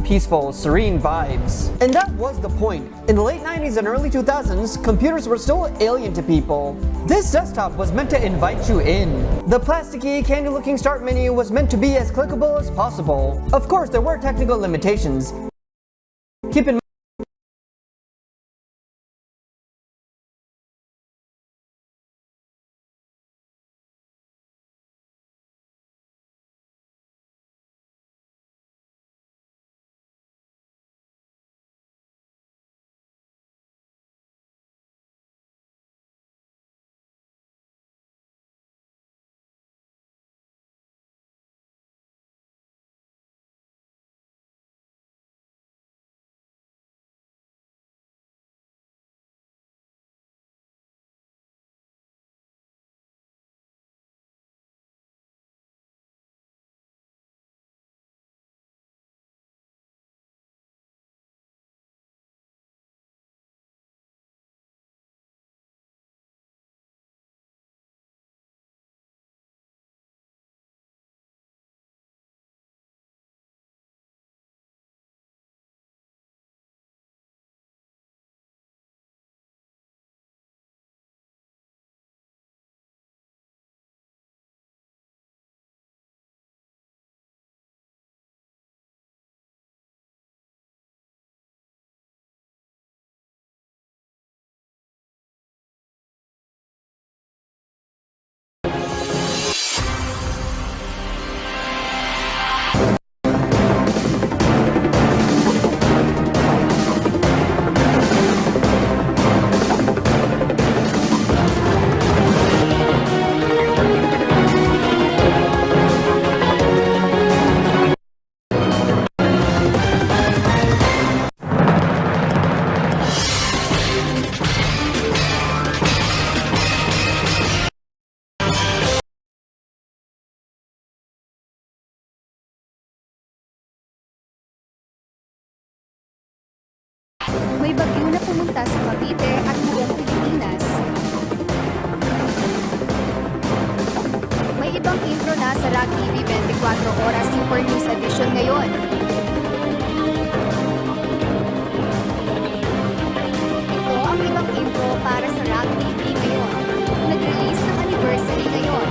peaceful, serene vibes. And that was the point. In the late 90s and early 2000s, computers were still alien to people. This desktop was meant to invite you in. The plasticky, candy-looking start menu was meant to be as clickable as possible. Of course, there were technical limitations. Keep in May bagyo na pumunta sa Cavite at buong Pilipinas. May ibang intro na sa Rag TV 24 Oras Super News Edition ngayon. Ito ang ibang intro para sa Rag TV ngayon. Nag-release ng anniversary ngayon.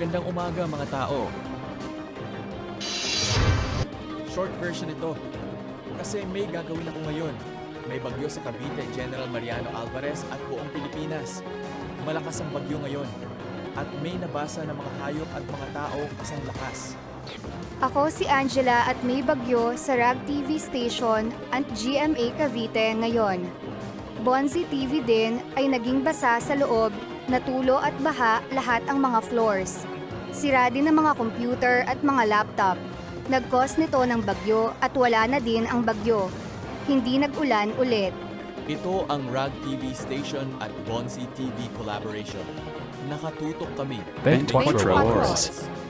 Magandang umaga mga tao. Short version ito. Kasi may gagawin ako ngayon. May bagyo sa Cavite, General Mariano Alvarez at buong Pilipinas. Malakas ang bagyo ngayon. At may nabasa na mga hayop at mga tao kasang lakas. Ako si Angela at may bagyo sa Rag TV station at GMA Cavite ngayon. Bonzi TV din ay naging basa sa loob, natulo at baha lahat ang mga floors. Sira din ang mga computer at mga laptop. Nag-cause nito ng bagyo at wala na din ang bagyo. Hindi nag-ulan ulit. Ito ang Rag TV station at Bonzi TV collaboration. Nakatutok kami. 24 24 oras. oras.